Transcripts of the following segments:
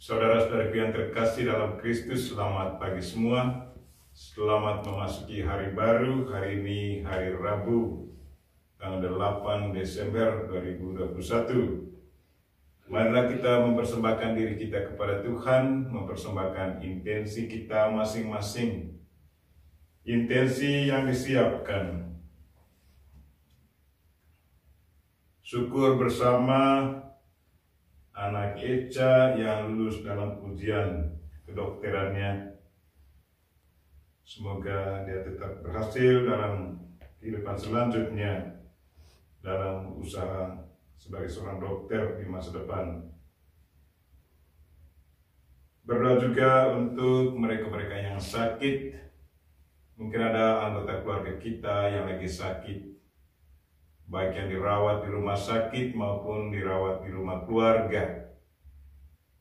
Saudara-saudaraku yang terkasih dalam Kristus, selamat pagi semua. Selamat memasuki hari baru. Hari ini hari Rabu, tanggal 8 Desember 2021. Marilah kita mempersembahkan diri kita kepada Tuhan, mempersembahkan intensi kita masing-masing. Intensi yang disiapkan. Syukur bersama anak Eca yang lulus dalam ujian kedokterannya. Semoga dia tetap berhasil dalam kehidupan selanjutnya dalam usaha sebagai seorang dokter di masa depan. Berdoa juga untuk mereka-mereka yang sakit. Mungkin ada anggota keluarga kita yang lagi sakit, baik yang dirawat di rumah sakit maupun dirawat di rumah keluarga.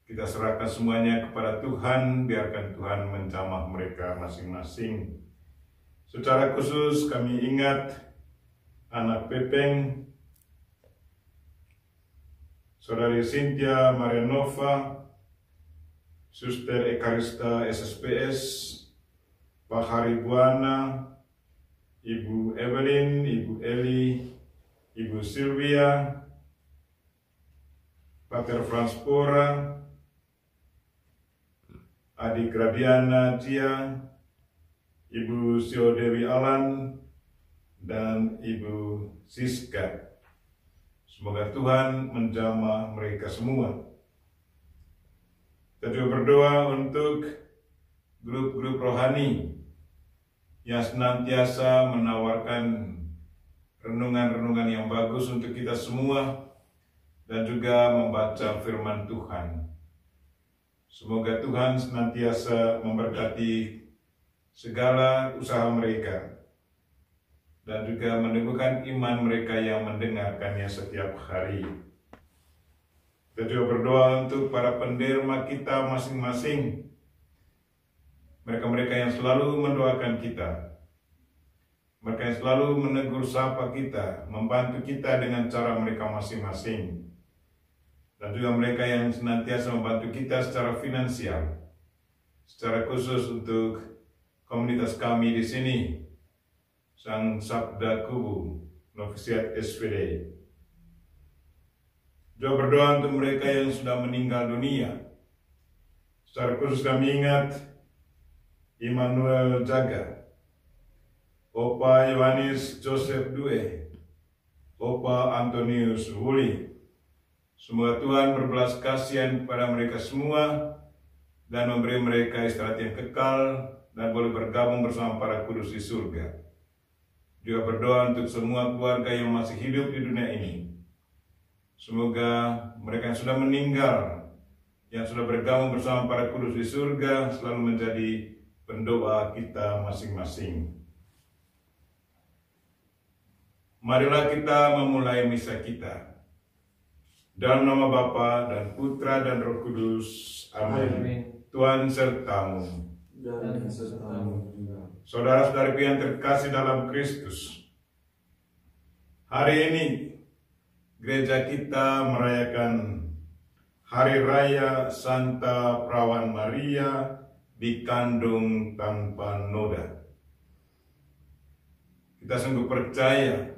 Kita serahkan semuanya kepada Tuhan, biarkan Tuhan menjamah mereka masing-masing. Secara khusus kami ingat anak Pepeng, Saudari Cynthia Marianova, Suster Ekarista SSPS, Pak Haribuana, Ibu Evelyn, Ibu Eli, Ibu Sylvia, Pater Franspora, Adik Radiana Cia, Ibu Sio Dewi Alan, dan Ibu Siska. Semoga Tuhan menjamah mereka semua. Kita juga berdoa untuk grup-grup rohani yang senantiasa menawarkan renungan-renungan yang bagus untuk kita semua dan juga membaca firman Tuhan. Semoga Tuhan senantiasa memberkati segala usaha mereka dan juga meneguhkan iman mereka yang mendengarkannya setiap hari. Kita juga berdoa untuk para penderma kita masing-masing, mereka-mereka yang selalu mendoakan kita, mereka yang selalu menegur sapa kita, membantu kita dengan cara mereka masing-masing. Dan juga mereka yang senantiasa membantu kita secara finansial. Secara khusus untuk komunitas kami di sini, Sang Sabda Kubu, Novisiat SVD. Juga berdoa untuk mereka yang sudah meninggal dunia. Secara khusus kami ingat Immanuel Jaga, Opa Yohanes Joseph Due, Opa Antonius Wuli. Semoga Tuhan berbelas kasihan kepada mereka semua dan memberi mereka istirahat yang kekal dan boleh bergabung bersama para kudus di surga. Juga berdoa untuk semua keluarga yang masih hidup di dunia ini. Semoga mereka yang sudah meninggal, yang sudah bergabung bersama para kudus di surga, selalu menjadi pendoa kita masing-masing. Marilah kita memulai misa kita. Dalam nama Bapa dan Putra dan Roh Kudus. Amin. Tuhan sertamu. Dan sertamu juga. Saudara-saudariku yang terkasih dalam Kristus, hari ini gereja kita merayakan Hari Raya Santa Perawan Maria dikandung tanpa noda. Kita sungguh percaya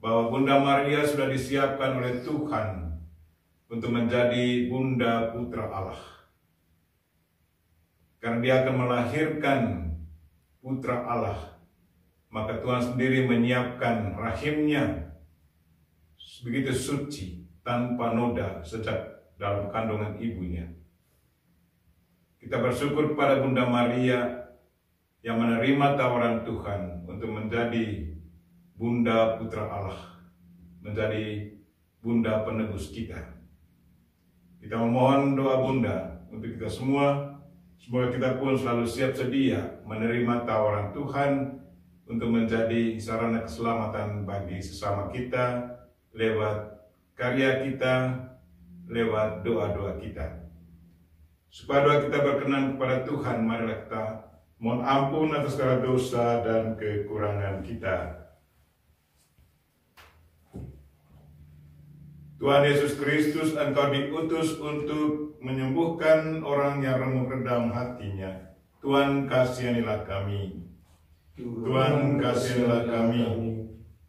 bahwa Bunda Maria sudah disiapkan oleh Tuhan untuk menjadi Bunda Putra Allah. Karena dia akan melahirkan Putra Allah, maka Tuhan sendiri menyiapkan rahimnya begitu suci, tanpa noda sejak dalam kandungan ibunya. Kita bersyukur pada Bunda Maria yang menerima tawaran Tuhan untuk menjadi Bunda Putra Allah, menjadi Bunda penebus kita. Kita memohon doa Bunda untuk kita semua, semoga kita pun selalu siap sedia menerima tawaran Tuhan untuk menjadi sarana keselamatan bagi sesama kita lewat karya kita, lewat doa-doa kita. Supaya doa kita berkenan kepada Tuhan, marilah kita mohon ampun atas segala dosa dan kekurangan kita. Tuhan Yesus Kristus, Engkau diutus untuk menyembuhkan orang yang remuk redam hatinya. Tuhan, kasihanilah kami. Tuhan, kasihanilah kami.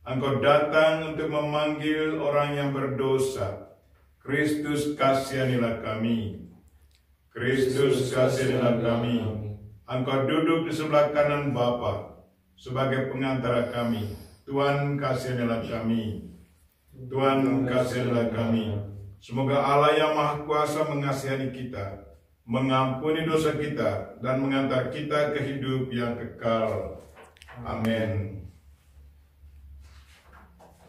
Engkau datang untuk memanggil orang yang berdosa. Kristus, kasihanilah kami. Kristus, kasihanilah kami. Engkau duduk di sebelah kanan Bapa sebagai pengantara kami. Tuhan, kasihanilah kami. Tuhan, kasihanilah kami. Semoga Allah yang Maha Kuasa mengasihani kita, mengampuni dosa kita, dan mengantar kita ke hidup yang kekal. Amin.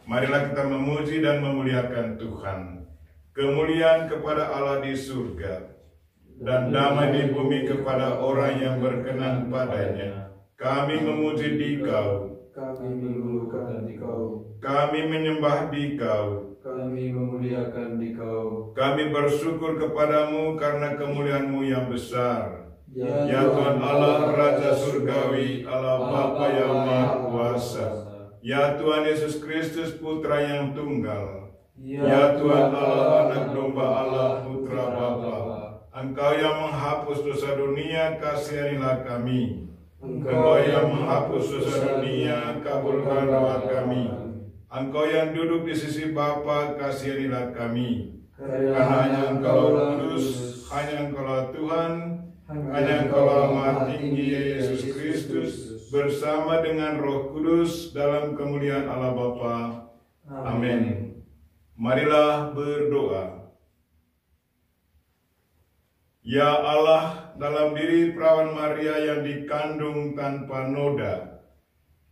Marilah kita memuji dan memuliakan Tuhan. Kemuliaan kepada Allah di surga, dan damai di bumi kepada orang yang berkenan padanya. Kami memuji Dikau, Kami mengeluhkan Dikau, kami menyembah Dikau, kami memuliakan Dikau. kami bersyukur kepadamu karena kemuliaan-Mu yang besar. Ya Tuhan Allah, Raja Surgawi, Allah Bapa yang Maha Kuasa. Ya Tuhan Yesus Kristus, Putra yang tunggal. Ya Tuhan Allah, Anak Domba Allah, Putra Bapa. Engkau yang menghapus dosa dunia, kasihanilah kami. Engkau yang menghapus dosa dunia, kabulkan doa kami. Engkau yang duduk di sisi Bapa, kasihanilah kami. Karena hanya Engkau kudus, hanya Engkau Tuhan, hanya Engkau Maha Tinggi Yesus Kristus, bersama dengan Roh Kudus dalam kemuliaan Allah Bapa. Amin. Marilah berdoa. Ya Allah, dalam diri perawan Maria yang dikandung tanpa noda,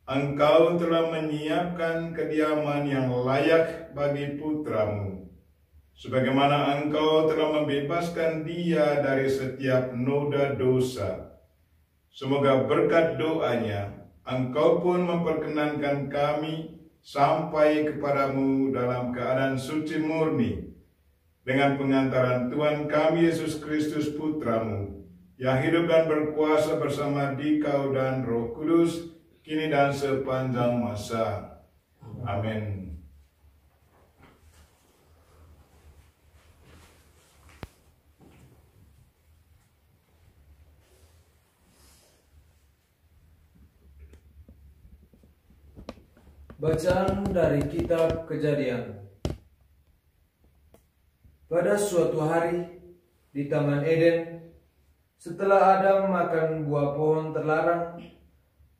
Engkau telah menyiapkan kediaman yang layak bagi putra-Mu, sebagaimana Engkau telah membebaskan dia dari setiap noda dosa. Semoga berkat doanya, Engkau pun memperkenankan kami sampai kepadamu dalam keadaan suci murni, dengan pengantaran Tuhan kami Yesus Kristus Putra-Mu, yang hidup dan berkuasa bersama Dikau dan Roh Kudus, kini dan sepanjang masa. Amin. Bacaan dari Kitab Kejadian. Pada suatu hari di Taman Eden, setelah Adam makan buah pohon terlarang,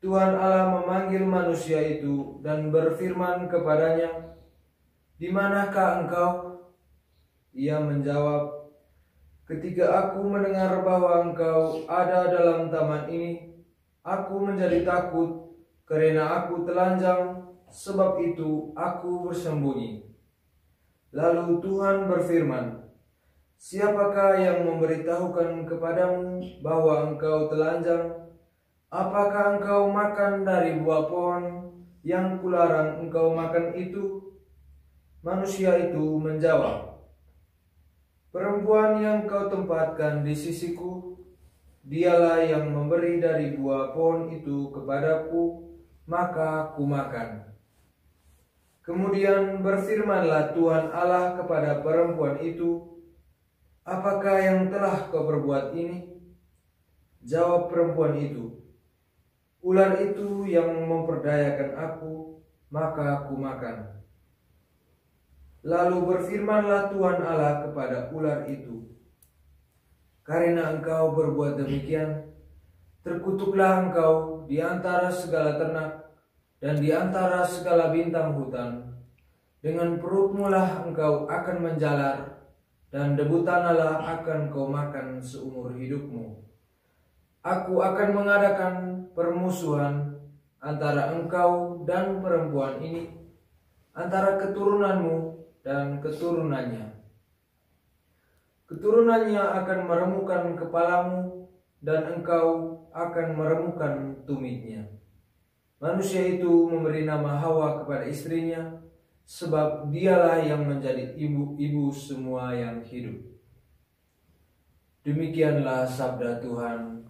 Tuhan Allah memanggil manusia itu dan berfirman kepadanya, "Di manakah engkau?" Ia menjawab, "Ketika aku mendengar bahwa engkau ada dalam taman ini, aku menjadi takut karena aku telanjang, sebab itu aku bersembunyi." Lalu Tuhan berfirman, "Siapakah yang memberitahukan kepadamu bahwa engkau telanjang? Apakah engkau makan dari buah pohon yang kularang engkau makan itu?" Manusia itu menjawab, "Perempuan yang kau tempatkan di sisiku, dialah yang memberi dari buah pohon itu kepadaku, maka aku makan." Kemudian berfirmanlah Tuhan Allah kepada perempuan itu, "Apakah yang telah kau perbuat ini?" Jawab perempuan itu, "Ular itu yang memperdayakan aku, maka aku makan." Lalu berfirmanlah Tuhan Allah kepada ular itu, "Karena engkau berbuat demikian, terkutuklah engkau di antara segala ternak dan di antara segala bintang hutan. Dengan perutmu lah engkau akan menjalar, dan debu tanahlah akan kau makan seumur hidupmu. Aku akan mengadakan permusuhan antara engkau dan perempuan ini, antara keturunanmu dan keturunannya. Keturunannya akan meremukkan kepalamu, dan engkau akan meremukkan tumitnya." Manusia itu memberi nama Hawa kepada istrinya, sebab dialah yang menjadi ibu semua yang hidup. Demikianlah sabda Tuhan.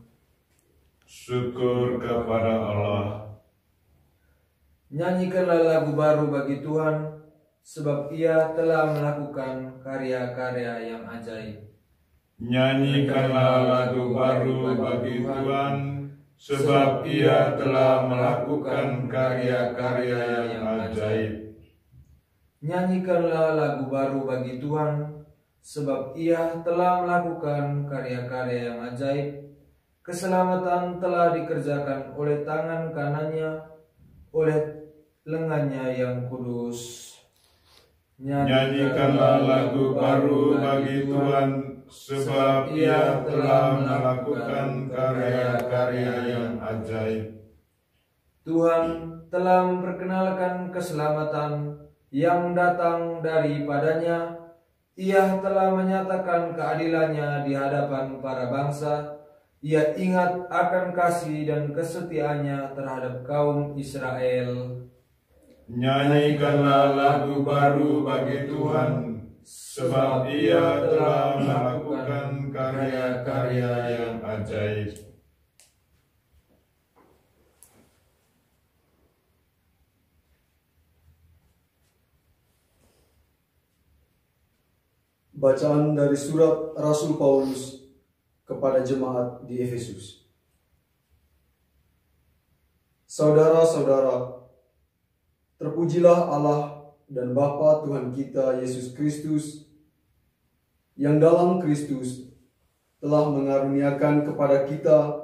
Syukur kepada Allah. Nyanyikanlah lagu baru bagi Tuhan, sebab ia telah melakukan karya-karya yang ajaib. Nyanyikanlah lagu baru bagi Tuhan, sebab ia telah melakukan karya-karya yang ajaib. Nyanyikanlah lagu baru bagi Tuhan, sebab ia telah melakukan karya-karya yang ajaib. Keselamatan telah dikerjakan oleh tangan kanannya, oleh lengannya yang kudus. Nyanyikanlah lagu baru bagi Tuhan, sebab ia telah melakukan karya-karya yang ajaib. Tuhan telah memperkenalkan keselamatan yang datang daripadanya. Ia telah menyatakan keadilannya di hadapan para bangsa. Ia ingat akan kasih dan kesetiaannya terhadap kaum Israel. Nyanyikanlah lagu baru bagi Tuhan, sebab ia telah melakukan karya-karya yang ajaib. Bacaan dari surat Rasul Paulus kepada jemaat di Efesus. Saudara-saudara, terpujilah Allah dan Bapa Tuhan kita Yesus Kristus, yang dalam Kristus telah mengaruniakan kepada kita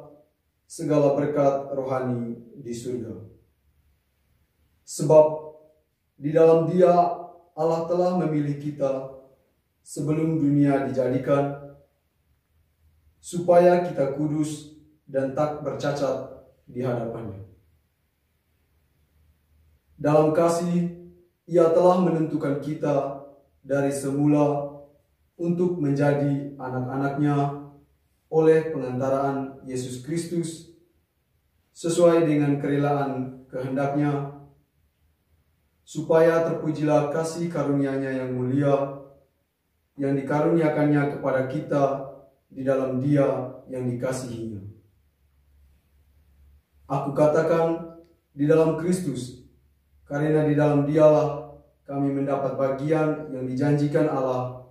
segala berkat rohani di surga. Sebab di dalam Dia Allah telah memilih kita sebelum dunia dijadikan, supaya kita kudus dan tak bercacat di hadapan-Nya. Dalam kasih, Ia telah menentukan kita dari semula untuk menjadi anak-anak-Nya oleh pengantaraan Yesus Kristus, sesuai dengan kerelaan kehendak-Nya, supaya terpujilah kasih karunia-Nya yang mulia, yang dikaruniakannya kepada kita di dalam Dia yang dikasihi-Nya. Aku katakan di dalam Kristus, karena di dalam Dialah kami mendapat bagian yang dijanjikan Allah,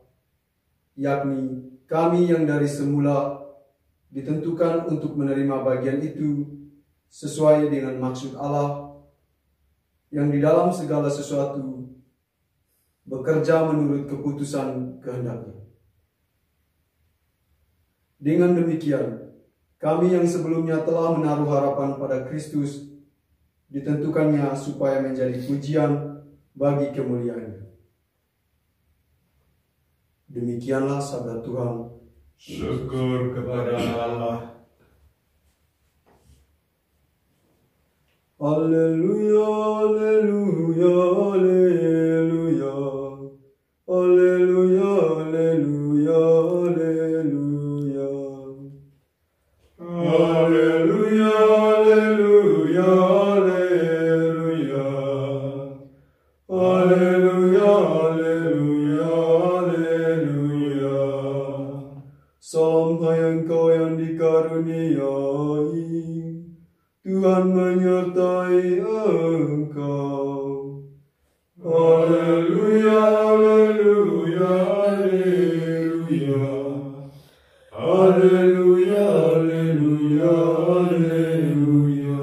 yakni kami yang dari semula ditentukan untuk menerima bagian itu sesuai dengan maksud Allah, yang di dalam segala sesuatu bekerja menurut keputusan kehendak-Nya. Dengan demikian, kami yang sebelumnya telah menaruh harapan pada Kristus, ditentukannya supaya menjadi pujian bagi kemuliaan-Nya. Demikianlah sabda Tuhan. Syukur kepada Allah. Haleluya, haleluya, haleluya. Haleluya, haleluya, haleluya. Haleluya, haleluya, haleluya. Haleluya, haleluya, haleluya. Salam hai engkau yang dikaruniai, Tuhan menyertai engkau. Haleluya, haleluya, haleluya. Haleluya, haleluya, haleluya.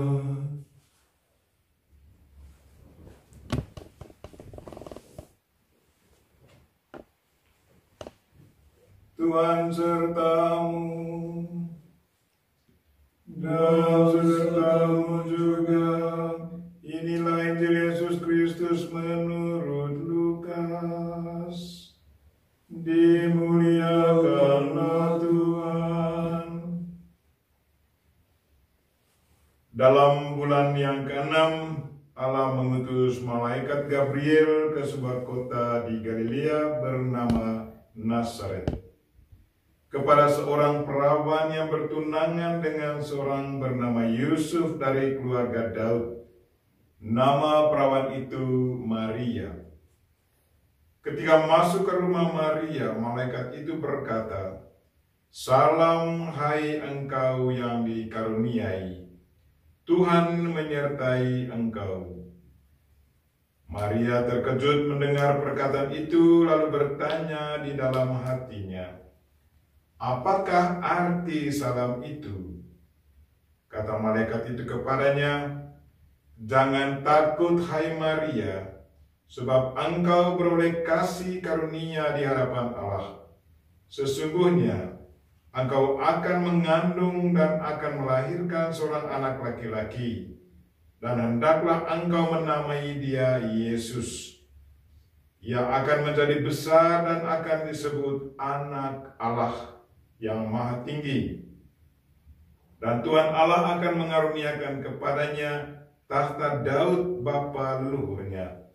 Tuhan sertamu, dan sertamu juga. Inilah Injil Yesus Kristus menurut Lukas. Dimuliakanlah Tuhan. Dalam bulan yang ke-6, Allah mengutus malaikat Gabriel ke sebuah kota di Galilea bernama Nazaret, kepada seorang perawan yang bertunangan dengan seorang bernama Yusuf dari keluarga Daud. Nama perawan itu Maria. Ketika masuk ke rumah Maria, malaikat itu berkata, "Salam hai engkau yang dikaruniai, Tuhan menyertai engkau." Maria terkejut mendengar perkataan itu, lalu bertanya di dalam hatinya, "Apakah arti salam itu?" Kata malaikat itu kepadanya, "Jangan takut, hai Maria, sebab engkau beroleh kasih karunia di hadapan Allah. Sesungguhnya engkau akan mengandung dan akan melahirkan seorang anak laki-laki, dan hendaklah engkau menamai dia Yesus. Ia akan menjadi besar dan akan disebut Anak Allah yang Maha Tinggi. Dan Tuhan Allah akan mengaruniakan kepadanya tahta Daud bapa leluhurnya.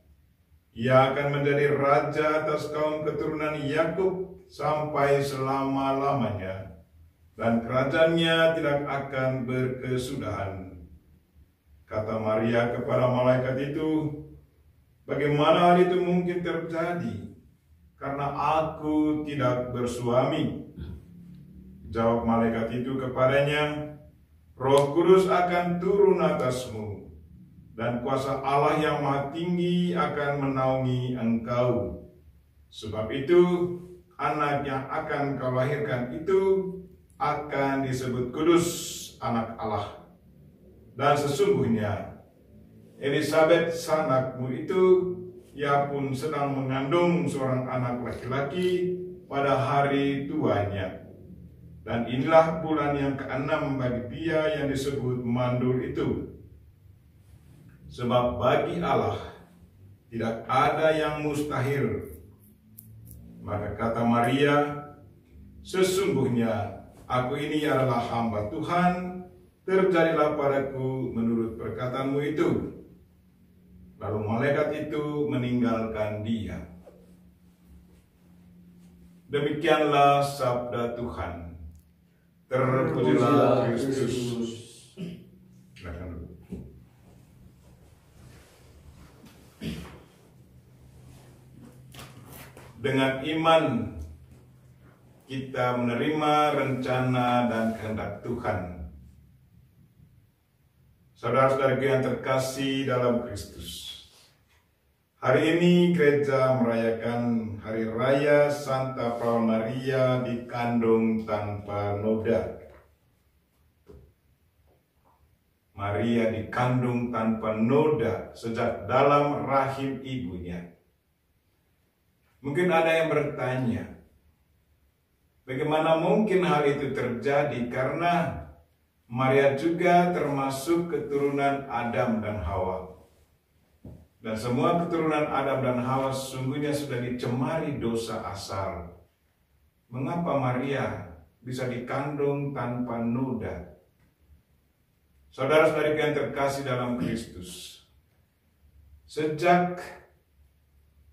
Ia akan menjadi raja atas kaum keturunan Yakub sampai selama-lamanya, dan kerajaannya tidak akan berkesudahan." Kata Maria kepada malaikat itu, "Bagaimana hal itu mungkin terjadi? Karena aku tidak bersuami." Jawab malaikat itu kepadanya, "Roh Kudus akan turun atasmu, dan kuasa Allah yang Maha Tinggi akan menaungi engkau. Sebab itu, anak yang akan kau lahirkan itu akan disebut kudus, Anak Allah. Dan sesungguhnya Elisabet sanakmu itu, ia pun sedang mengandung seorang anak laki-laki pada hari tuanya. Dan inilah bulan yang ke-6 bagi dia yang disebut mandul itu. Sebab bagi Allah tidak ada yang mustahil." Maka kata Maria, "Sesungguhnya aku ini adalah hamba Tuhan, terjadilah padaku menurut perkataanmu itu." Lalu malaikat itu meninggalkan dia. Demikianlah sabda Tuhan. Terpujilah Kristus. Silakan dulu. Dengan iman kita menerima rencana dan kehendak Tuhan. Saudara-saudaraku yang terkasih dalam Kristus, hari ini gereja merayakan Hari Raya Santa Paul Maria dikandung tanpa noda. Maria dikandung tanpa noda sejak dalam rahim ibunya. Mungkin ada yang bertanya, bagaimana mungkin hal itu terjadi? Karena Maria juga termasuk keturunan Adam dan Hawa. Dan semua keturunan Adam dan Hawa sesungguhnya sudah dicemari dosa asal. Mengapa Maria bisa dikandung tanpa noda? Saudara-saudari yang terkasih dalam Kristus, sejak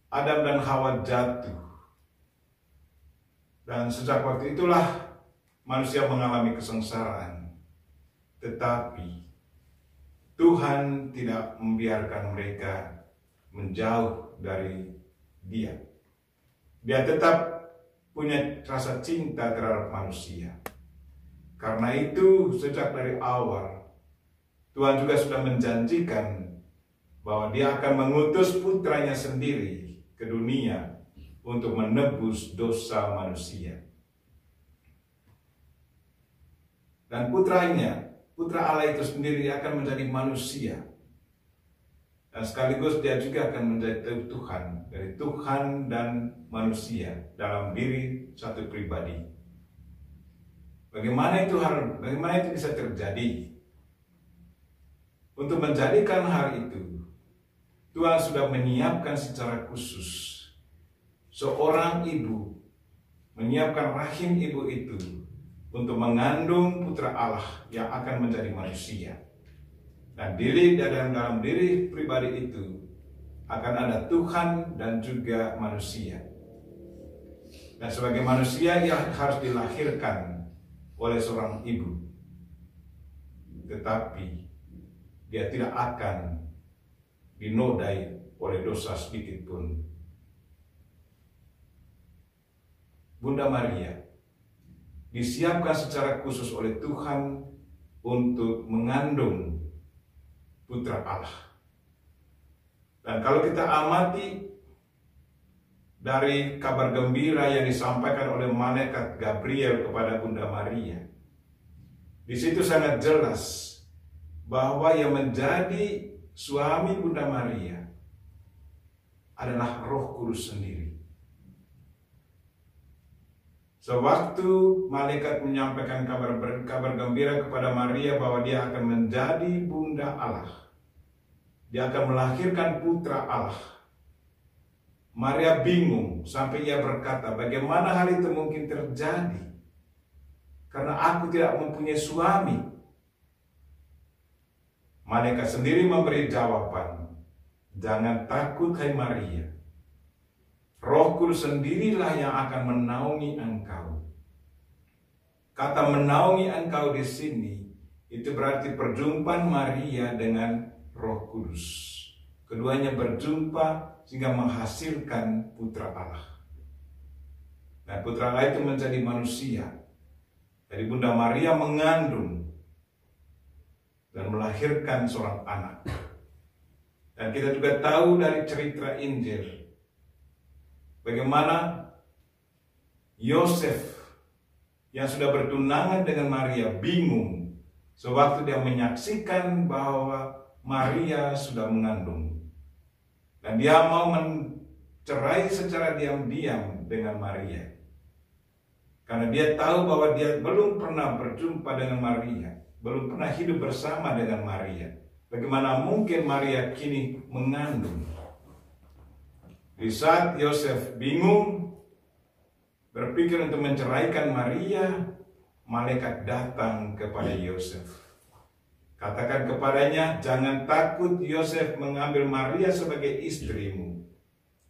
Adam dan Hawa jatuh, dan sejak waktu itulah manusia mengalami kesengsaraan. Tetapi Tuhan tidak membiarkan mereka menjauh dari Dia. Dia tetap punya rasa cinta terhadap manusia. Karena itu sejak dari awal Tuhan juga sudah menjanjikan bahwa Dia akan mengutus putranya sendiri ke dunia untuk menebus dosa manusia. Dan putranya, putra Allah itu sendiri akan menjadi manusia. Dan sekaligus dia juga akan menjadi Tuhan, dari Tuhan dan manusia dalam diri satu pribadi. Bagaimana itu bisa terjadi? Untuk menjadikan hal itu, Tuhan sudah menyiapkan secara khusus seorang ibu, menyiapkan rahim ibu itu untuk mengandung putra Allah yang akan menjadi manusia. Dan dalam diri pribadi itu akan ada Tuhan dan juga manusia. Dan sebagai manusia ia harus dilahirkan oleh seorang ibu. Tetapi dia tidak akan dinodai oleh dosa sedikit pun. Bunda Maria disiapkan secara khusus oleh Tuhan untuk mengandung putra Allah. Dan kalau kita amati dari kabar gembira yang disampaikan oleh malaikat Gabriel kepada Bunda Maria, di situ sangat jelas bahwa yang menjadi suami Bunda Maria adalah Roh Kudus sendiri. Sewaktu malaikat menyampaikan kabar gembira kepada Maria bahwa dia akan menjadi Bunda Allah, dia akan melahirkan putra Allah, Maria bingung sampai ia berkata, bagaimana hal itu mungkin terjadi? Karena aku tidak mempunyai suami. Malaikat sendiri memberi jawaban, jangan takut hai Maria. Roh Kudus sendirilah yang akan menaungi engkau. Kata menaungi engkau di sini itu berarti perjumpaan Maria dengan Roh Kudus. Keduanya berjumpa sehingga menghasilkan putra Allah. Dan putra Allah itu menjadi manusia. Jadi Bunda Maria mengandung dan melahirkan seorang anak. Dan kita juga tahu dari cerita Injil bagaimana Yosef yang sudah bertunangan dengan Maria bingung sewaktu dia menyaksikan bahwa Maria sudah mengandung. Dan dia mau mencerai secara diam-diam dengan Maria. Karena dia tahu bahwa dia belum pernah berjumpa dengan Maria, belum pernah hidup bersama dengan Maria. Bagaimana mungkin Maria kini mengandung? Di saat Yosef bingung, berpikir untuk menceraikan Maria, malaikat datang kepada Yosef. Katakan kepadanya, jangan takut Yosef mengambil Maria sebagai istrimu.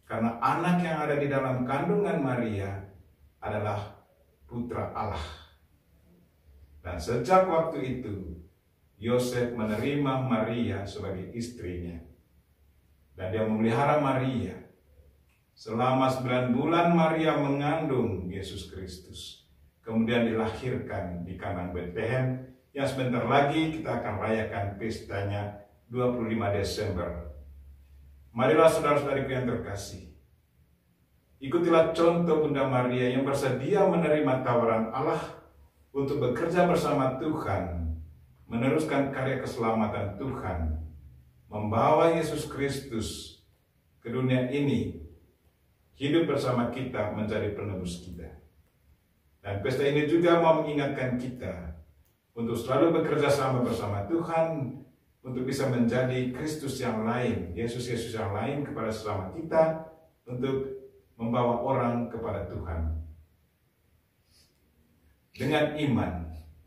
Karena anak yang ada di dalam kandungan Maria adalah putra Allah. Dan sejak waktu itu, Yosef menerima Maria sebagai istrinya. Dan dia memelihara Maria. Selama 9 bulan Maria mengandung Yesus Kristus. Kemudian dilahirkan di kandang Betlehem, yang sebentar lagi kita akan rayakan pestanya 25 Desember. Marilah saudara-saudariku yang terkasih, ikutilah contoh Bunda Maria yang bersedia menerima tawaran Allah untuk bekerja bersama Tuhan, meneruskan karya keselamatan Tuhan, membawa Yesus Kristus ke dunia ini, hidup bersama kita menjadi penebus kita. Dan pesta ini juga mau mengingatkan kita untuk selalu bekerja sama bersama Tuhan, untuk bisa menjadi Kristus yang lain, Yesus yang lain kepada sesama kita, untuk membawa orang kepada Tuhan. Dengan iman,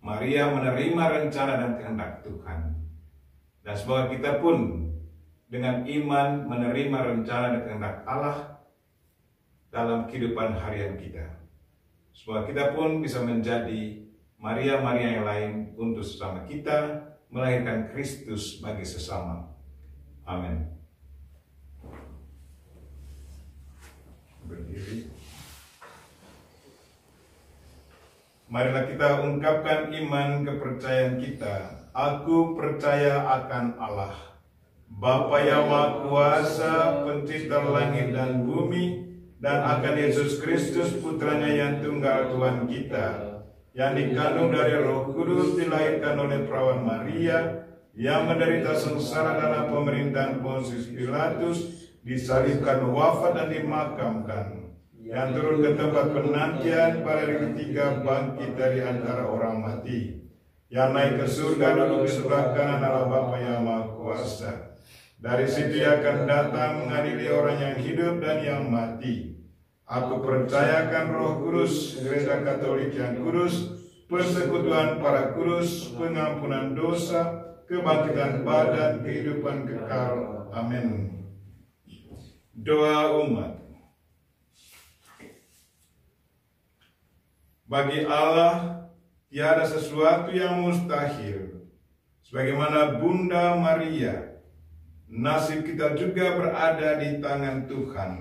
Maria menerima rencana dan kehendak Tuhan. Dan semoga kita pun dengan iman menerima rencana dan kehendak Allah dalam kehidupan harian kita. Semoga kita pun bisa menjadi Maria-Maria yang lain untuk sesama kita, melahirkan Kristus bagi sesama. Amin. Berdiri. Marilah kita ungkapkan iman kepercayaan kita. Aku percaya akan Allah, Bapa yang Maha Kuasa, Pencipta langit dan bumi, dan akan Yesus Kristus Putranya yang tunggal Tuhan kita, yang dikandung dari Roh Kudus, dilahirkan oleh perawan Maria, yang menderita sengsara dalam pemerintahan Pontius Pilatus, disalibkan, wafat dan dimakamkan, yang turun ke tempat penantian, pada hari ketiga bangkit dari antara orang mati, yang naik ke surga, duduk di sebelah kanan Allah Bapa yang Maha Kuasa. Dari situ ia akan datang mengadili orang yang hidup dan yang mati. Aku percayakan Roh Kudus, Gereja Katolik yang kudus, persekutuan para kudus, pengampunan dosa, kebangkitan badan, kehidupan kekal. Amin. Doa umat. Bagi Allah tiada sesuatu yang mustahil. Sebagaimana Bunda Maria, nasib kita juga berada di tangan Tuhan.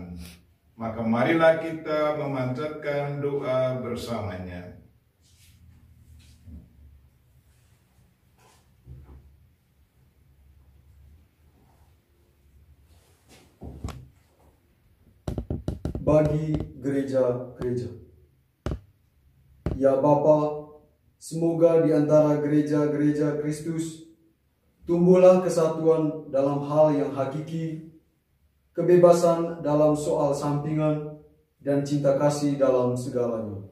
Maka marilah kita memanjatkan doa bersamanya. bagi gereja-gereja. Ya Bapa, semoga di antara gereja-gereja Kristus tumbuhlah kesatuan dalam hal yang hakiki, kebebasan dalam soal sampingan, dan cinta kasih dalam segalanya.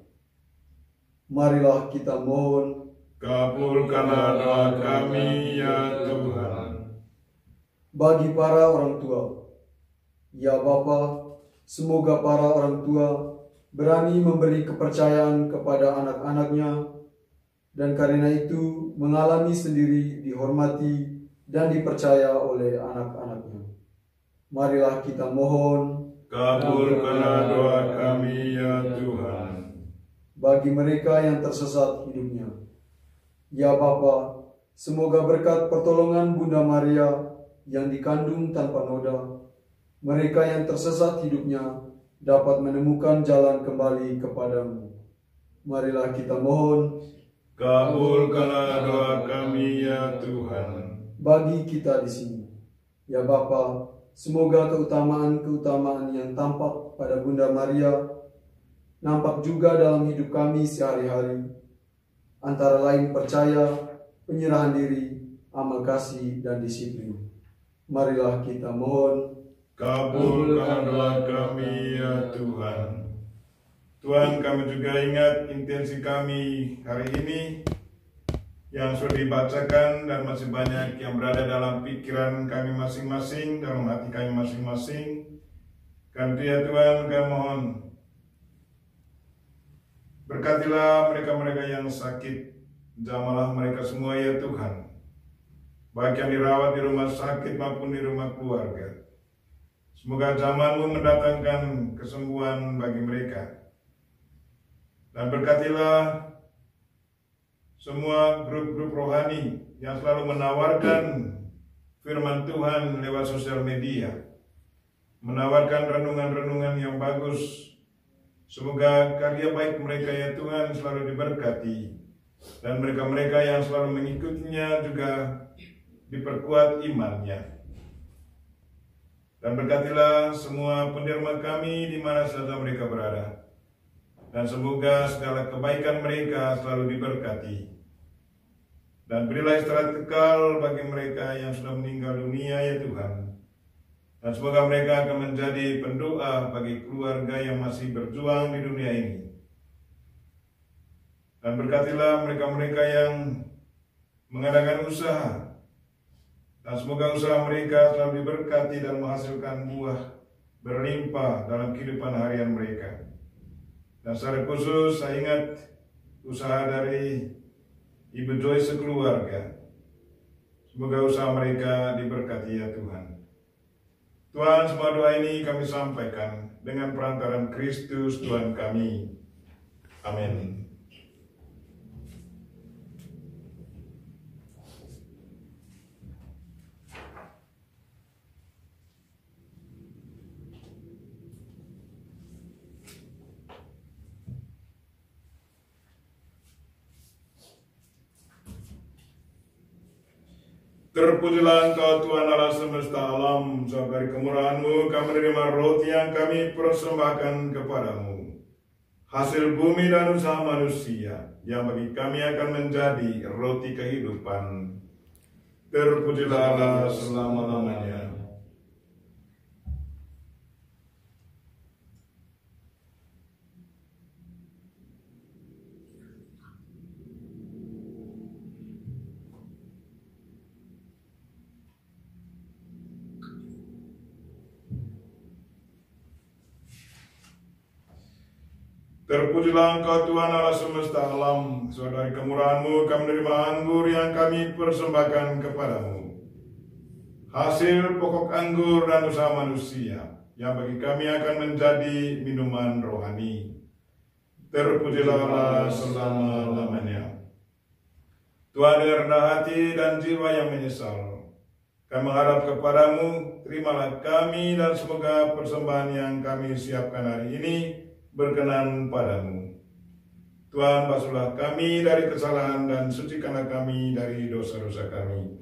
Marilah kita mohon, kabulkanlah doa kami ya Tuhan. bagi para orang tua. Ya Bapa, semoga para orang tua berani memberi kepercayaan kepada anak-anaknya, dan karena itu mengalami sendiri dihormati dan dipercaya oleh anak-anaknya. Marilah kita mohon, Kabulkanlah doa kami ya Tuhan. bagi mereka yang tersesat hidupnya. Ya Bapa, semoga berkat pertolongan Bunda Maria yang dikandung tanpa noda, mereka yang tersesat hidupnya dapat menemukan jalan kembali kepadamu. Marilah kita mohon, Kabulkanlah doa kami ya Tuhan. bagi kita di sini. Ya Bapa, semoga keutamaan-keutamaan yang tampak pada Bunda Maria nampak juga dalam hidup kami sehari-hari, antara lain percaya, penyerahan diri, amal kasih, dan disiplin. Marilah kita mohon, Kabulkanlah doa kami ya Tuhan. Tuhan, kami juga ingat intensi kami hari ini yang sudah dibacakan dan masih banyak yang berada dalam pikiran kami masing-masing, dalam hati kami masing-masing. Karena itu ya Tuhan, kami mohon berkatilah mereka-mereka yang sakit, jamahlah mereka semua ya Tuhan, baik yang dirawat di rumah sakit maupun di rumah keluarga. Semoga zaman-Mu mendatangkan kesembuhan bagi mereka. Dan berkatilah semua grup-grup rohani yang selalu menawarkan firman Tuhan lewat sosial media, menawarkan renungan-renungan yang bagus. Semoga karya baik mereka ya Tuhan selalu diberkati, dan mereka-mereka yang selalu mengikutinya juga diperkuat imannya. Dan berkatilah semua penderma kami di mana saja mereka berada. Dan semoga segala kebaikan mereka selalu diberkati. Dan berilah istirahat kekal bagi mereka yang sudah meninggal dunia ya Tuhan. Dan semoga mereka akan menjadi pendoa bagi keluarga yang masih berjuang di dunia ini. Dan berkatilah mereka-mereka yang mengadakan usaha. Dan semoga usaha mereka selalu diberkati dan menghasilkan buah berlimpah dalam kehidupan harian mereka. Dan secara khusus saya ingat usaha dari Ibu Joyce sekeluarga. Semoga usaha mereka diberkati ya Tuhan. Tuhan, semua doa ini kami sampaikan dengan perantaran Kristus Tuhan kami. Amin. Terpujilah Engkau Tuhan Allah semesta alam, sebab dari kemurahan-Mu kami menerima roti yang kami persembahkan kepadamu, hasil bumi dan usaha manusia, yang bagi kami akan menjadi roti kehidupan. Terpujilah Allah selama-lamanya. Terpujilah Engkau Tuhan Allah semesta alam, sebab dari kemurahan-Mu kami menerima anggur yang kami persembahkan kepadamu, hasil pokok anggur dan usaha manusia, yang bagi kami akan menjadi minuman rohani. Terpujilah Allah selama-lamanya. Tuhan dengan rendah hati dan jiwa yang menyesal, kami menghadap kepadamu, terimalah kami dan semoga persembahan yang kami siapkan hari ini berkenan padamu. Tuhan, basuhlah kami dari kesalahan dan sucikanlah kami dari dosa-dosa kami.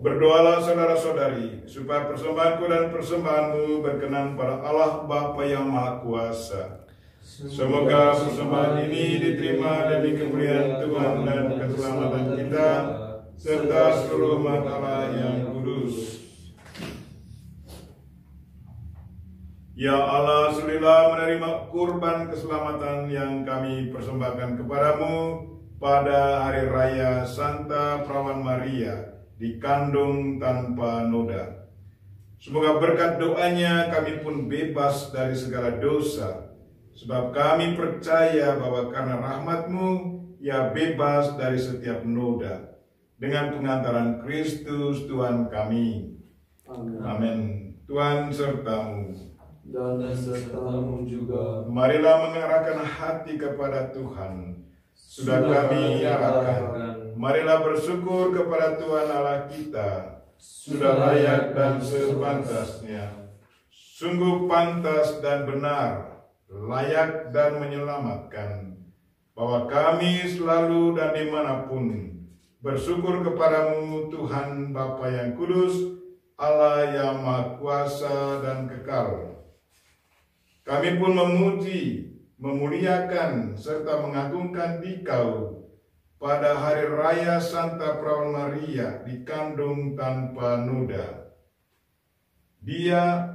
Berdoalah saudara-saudari, supaya persembahanku dan persembahanmu berkenan pada Allah Bapa yang Maha Kuasa. Semoga persembahan ini diterima demi kemuliaan Tuhan dan keselamatan kita, serta seluruh umat Allah yang kudus. Ya Allah, sulilah menerima kurban keselamatan yang kami persembahkan kepadamu pada hari raya Santa Perawan Maria, dikandung tanpa noda. Semoga berkat doanya kami pun bebas dari segala dosa, sebab kami percaya bahwa karena rahmat-Mu ia bebas dari setiap noda, dengan pengantaran Kristus Tuhan kami. Amin. Tuhan sertamu. Dan sertamu juga. Marilah mengarahkan hati kepada Tuhan. Sudah kami arahkan. Marilah bersyukur kepada Tuhan Allah kita. Sudah layak dan sepantasnya. Sungguh pantas dan benar, layak dan menyelamatkan, bahwa kami selalu dan dimanapun bersyukur kepadamu Tuhan Bapa yang kudus, Allah yang Maha Kuasa dan kekal. Kami pun memuji, memuliakan, serta mengagungkan Dikau pada hari raya Santa Perawan Maria, dikandung tanpa noda. Dia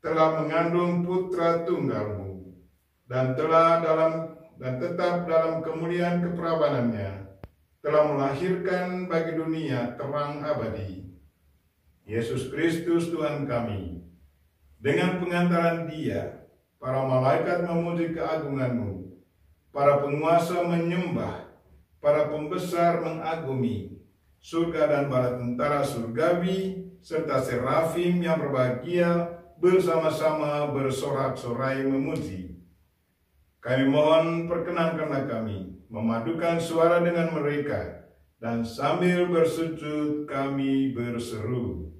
telah mengandung putra tunggalmu dan tetap dalam kemuliaan keperawanannya telah melahirkan bagi dunia terang abadi, Yesus Kristus Tuhan kami. Dengan pengantaran Dia, para malaikat memuji keagungan-Mu, para penguasa menyembah, para pembesar mengagumi, surga dan bala tentara surgawi, serta serafim yang berbahagia bersama-sama bersorak-sorai memuji. Kami mohon perkenankanlah kami memadukan suara dengan mereka, dan sambil bersujud kami berseru,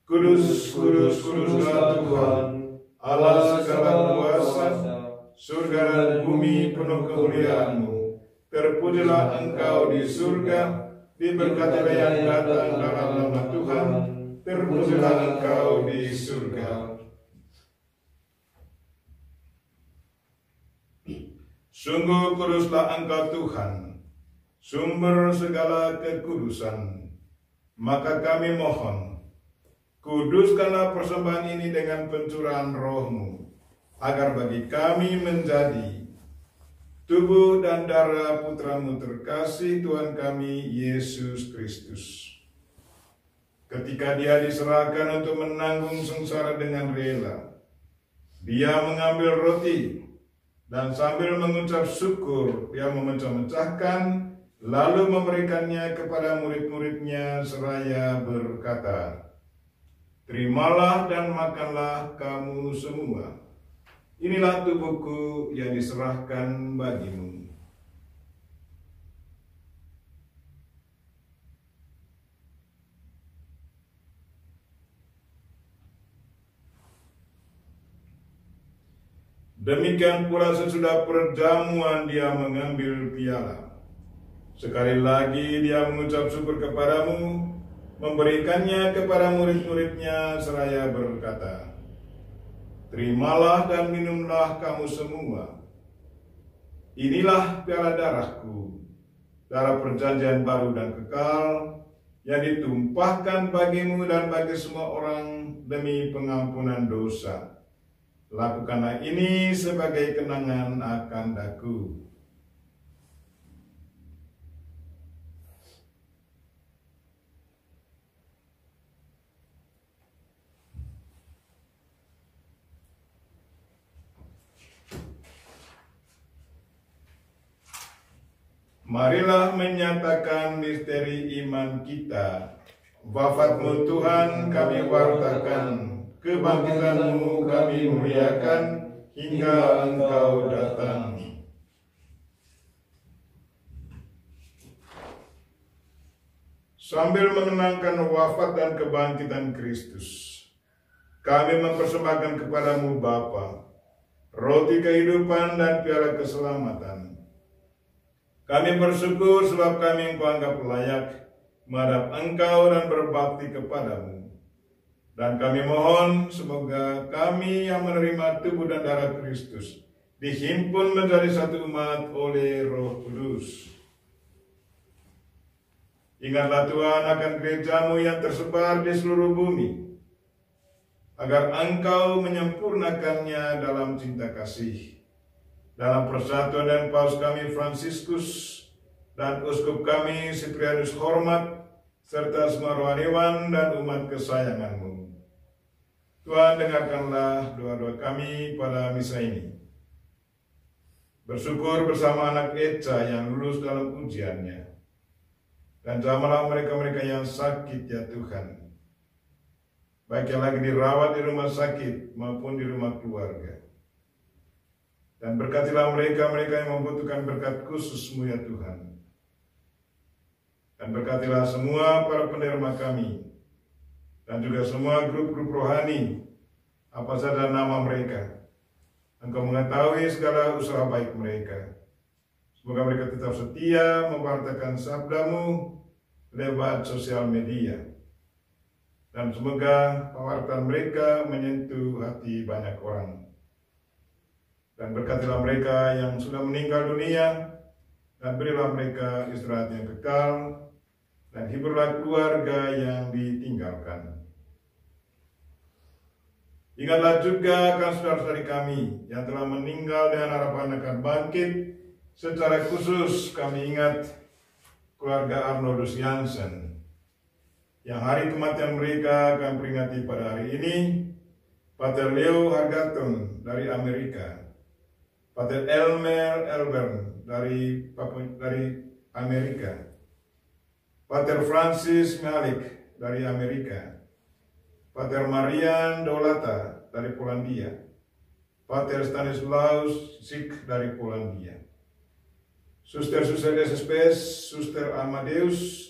Kudus, kudus, kuduslah Tuhan, Allah segala kuasa, surga dan bumi penuh kemuliaan-Mu. Terpujilah Engkau di surga, diberkatilah yang datang dalam nama Tuhan, terpujilah Engkau di surga. Sungguh kuduslah Engkau Tuhan, sumber segala kekudusan. Maka kami mohon, kuduskanlah persembahan ini dengan pencurahan Roh-Mu, agar bagi kami menjadi tubuh dan darah Putra-Mu terkasih Tuhan kami, Yesus Kristus. Ketika Dia diserahkan untuk menanggung sengsara dengan rela, Dia mengambil roti, dan sambil mengucap syukur, Dia memecah-mecahkan, lalu memberikannya kepada murid-murid-Nya seraya berkata, Terimalah dan makanlah kamu semua. Inilah tubuhku yang diserahkan bagimu. Demikian pula sesudah perjamuan Dia mengambil piala. Sekali lagi Dia mengucap syukur kepadamu, memberikannya kepada murid-murid-Nya seraya berkata, Terimalah dan minumlah kamu semua. Inilah piala darahku, darah perjanjian baru dan kekal, yang ditumpahkan bagimu dan bagi semua orang demi pengampunan dosa. Lakukanlah ini sebagai kenangan akan Aku. Marilah menyatakan misteri iman kita. Wafat-Mu Tuhan kami wartakan, kebangkitan-Mu kami muliakan, hingga Engkau datang. Sambil mengenangkan wafat dan kebangkitan Kristus, kami mempersembahkan kepadamu Bapa, roti kehidupan dan piala keselamatan. Kami bersyukur sebab kami Engkau anggap layak menghadap Engkau dan berbakti kepadamu. Dan kami mohon semoga kami yang menerima tubuh dan darah Kristus dihimpun menjadi satu umat oleh Roh Kudus. Ingatlah Tuhan akan gerejamu yang tersebar di seluruh bumi, agar Engkau menyempurnakannya dalam cinta kasih. Dalam persatuan dan Paus kami Fransiskus dan Uskup kami Siprianus Hormat, serta semua rohaniwan dan umat kesayangan-Mu. Tuhan, dengarkanlah doa-doa kami pada misa ini. Bersyukur bersama anak Eca yang lulus dalam ujiannya. Dan jamahlah mereka-mereka yang sakit ya Tuhan, baik yang lagi dirawat di rumah sakit maupun di rumah keluarga. Dan berkatilah mereka-mereka yang membutuhkan berkat khusus-Mu ya Tuhan. Dan berkatilah semua para penerima kami, dan juga semua grup-grup rohani, apa saja nama mereka. Engkau mengetahui segala usaha baik mereka. Semoga mereka tetap setia memwartakan sabda-Mu lewat sosial media. Dan semoga pewartaan mereka menyentuh hati banyak orang. Dan berkatilah mereka yang sudah meninggal dunia, dan berilah mereka istirahat yang kekal, dan hiburlah keluarga yang ditinggalkan. Ingatlah juga akan saudara-saudari kami yang telah meninggal dengan harapan akan bangkit. Secara khusus kami ingat keluarga Arnoldus Jansen, yang hari kematian mereka akan peringati pada hari ini. Pater Leo Hargaton dari Amerika, Pater Elmer Elbern dari Amerika, Pater Francis Malik dari Amerika, Pater Marian Dolata dari Polandia, Pater Stanislaus Sik dari Polandia, Suster-suster SSPS, Suster Amadeus,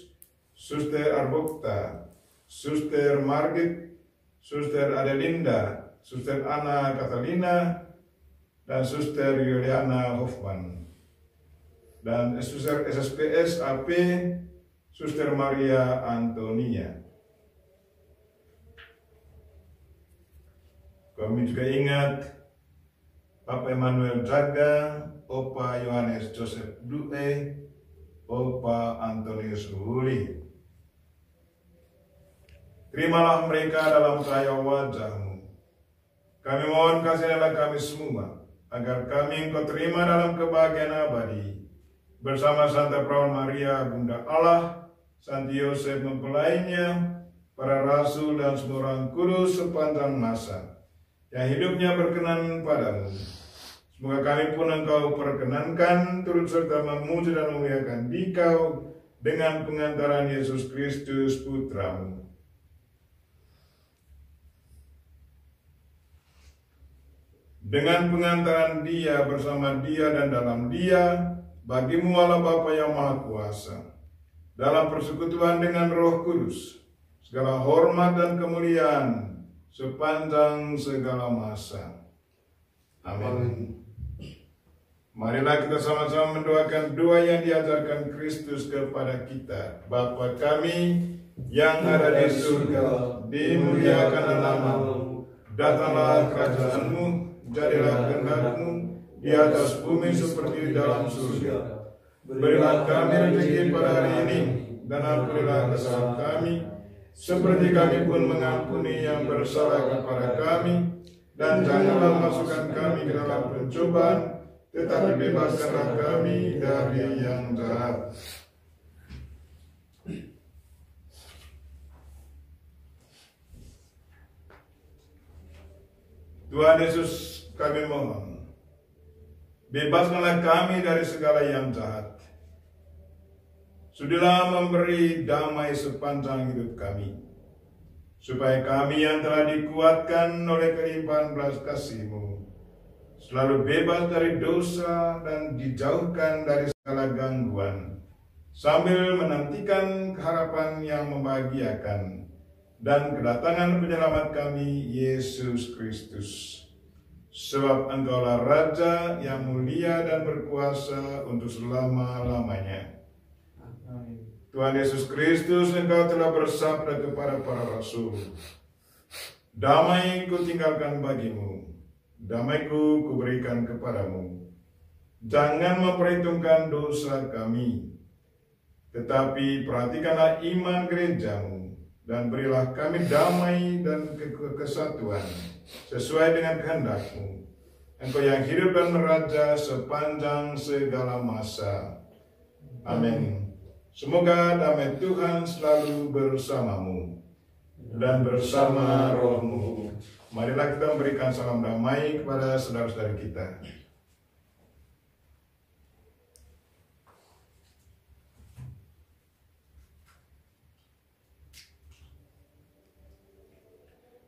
Suster Arbokta, Suster Margit, Suster Adelinda, Suster Anna Catalina, dan Suster Juliana Hoffman. Dan Suster SSPS AP, Suster Maria Antonia. Kami juga ingat Papa Emmanuel Jaga, Opa Yohanes Joseph Due, Opa Antonius Huli. Terimalah mereka dalam cahaya wajah-Mu. Kami mohon kasihilah kami semua, agar kami Engkau terima dalam kebahagiaan abadi, bersama Santa Perawan Maria, Bunda Allah, Santi Yosef mempelainya, para rasul dan semua orang kudus sepanjang masa, yang hidupnya berkenan padamu. Semoga kami pun Engkau perkenankan turut serta memuji dan memuliakan Dikau dengan pengantaran Yesus Kristus Putra-Mu. Dengan pengantaran Dia, bersama Dia dan dalam Dia, bagi-Mu Allah Bapa yang Maha Kuasa, dalam persekutuan dengan Roh Kudus, segala hormat dan kemuliaan sepanjang segala masa. Amin. Marilah kita sama-sama mendoakan doa yang diajarkan Kristus kepada kita. Bapa kami yang ada di surga, dimuliakanlah nama-Mu, datanglah kerajaan-Mu, jadilah kehendak-Mu di atas bumi seperti di dalam surga. Berilah kami rezeki pada hari ini, dan ampunilah kesalahan kami, seperti kami pun mengampuni yang bersalah kepada kami, dan janganlah masukkan kami ke dalam pencobaan, tetapi bebaskanlah kami dari yang jahat. Tuhan Yesus, kami mohon, bebaskanlah kami dari segala yang jahat. Sudilah memberi damai sepanjang hidup kami, supaya kami yang telah dikuatkan oleh kelimpahan belas kasih-Mu selalu bebas dari dosa dan dijauhkan dari segala gangguan, sambil menantikan harapan yang membahagiakan dan kedatangan penyelamat kami, Yesus Kristus. Sebab Engkaulah Raja yang mulia dan berkuasa untuk selama-lamanya. Tuhan Yesus Kristus, Engkau telah bersabda kepada para rasul, damai ku tinggalkan bagimu, damai-Ku kuberikan kepadamu. Jangan memperhitungkan dosa kami, tetapi perhatikanlah iman gerejamu, dan berilah kami damai dan kesatuan sesuai dengan kehendak-Mu. Engkau yang hidup dan meraja sepanjang segala masa. Amin. Semoga damai Tuhan selalu bersamamu dan bersama rohmu. Marilah kita memberikan salam damai kepada saudara-saudari kita.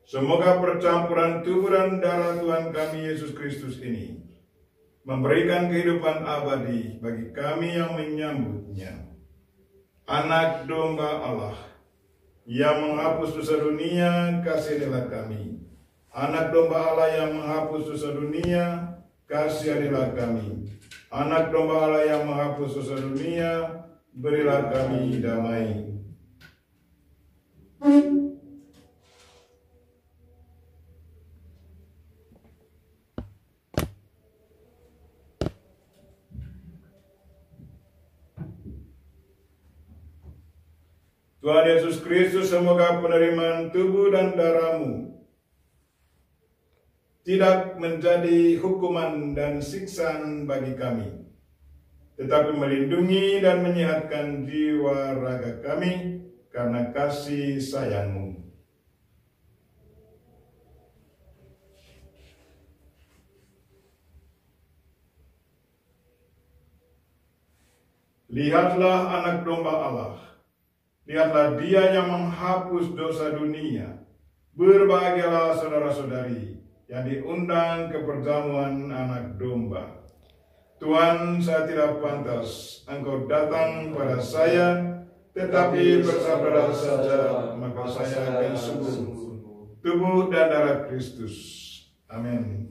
Semoga percampuran tubuh dan darah Tuhan kami Yesus Kristus ini memberikan kehidupan abadi bagi kami yang menyambutnya. Anak domba Allah yang menghapus dosa dunia, kasihanilah kami. Anak domba Allah yang menghapus dosa dunia, kasihanilah kami. Anak domba Allah yang menghapus dosa dunia, berilah kami damai. Tuhan Yesus Kristus, semoga penerimaan tubuh dan darah-Mu tidak menjadi hukuman dan siksaan bagi kami, tetapi melindungi dan menyehatkan jiwa raga kami karena kasih sayang-Mu. Lihatlah anak domba Allah. Lihatlah Dia yang menghapus dosa dunia. Berbahagialah saudara-saudari yang diundang ke perjamuan anak domba. Tuhan, saya tidak pantas Engkau datang pada saya, tetapi bersabdalah saja, maka saya akan sembuh. Tubuh dan darah Kristus. Amin.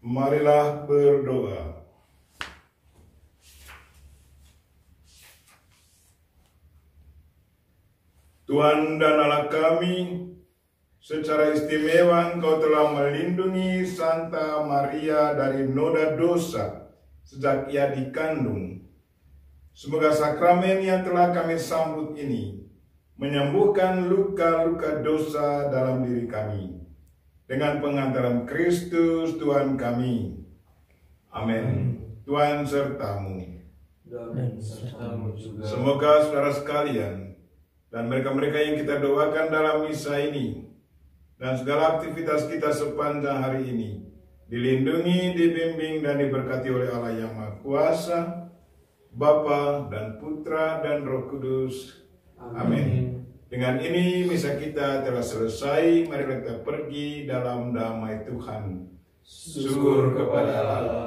Marilah berdoa. Tuhan dan Allah kami, secara istimewa Engkau telah melindungi Santa Maria dari noda dosa sejak ia dikandung. Semoga sakramen yang telah kami sambut ini menyembuhkan luka-luka dosa dalam diri kami dengan pengantaran Kristus Tuhan kami. Amin. Tuhan sertamu. Dan sertamu juga. Semoga saudara sekalian dan mereka-mereka yang kita doakan dalam misa ini dan segala aktivitas kita sepanjang hari ini dilindungi, dibimbing, dan diberkati oleh Allah yang Maha Kuasa, Bapa dan Putra dan Roh Kudus. Amin. Dengan ini misa kita telah selesai. Mari kita pergi dalam damai Tuhan. Syukur kepada Allah.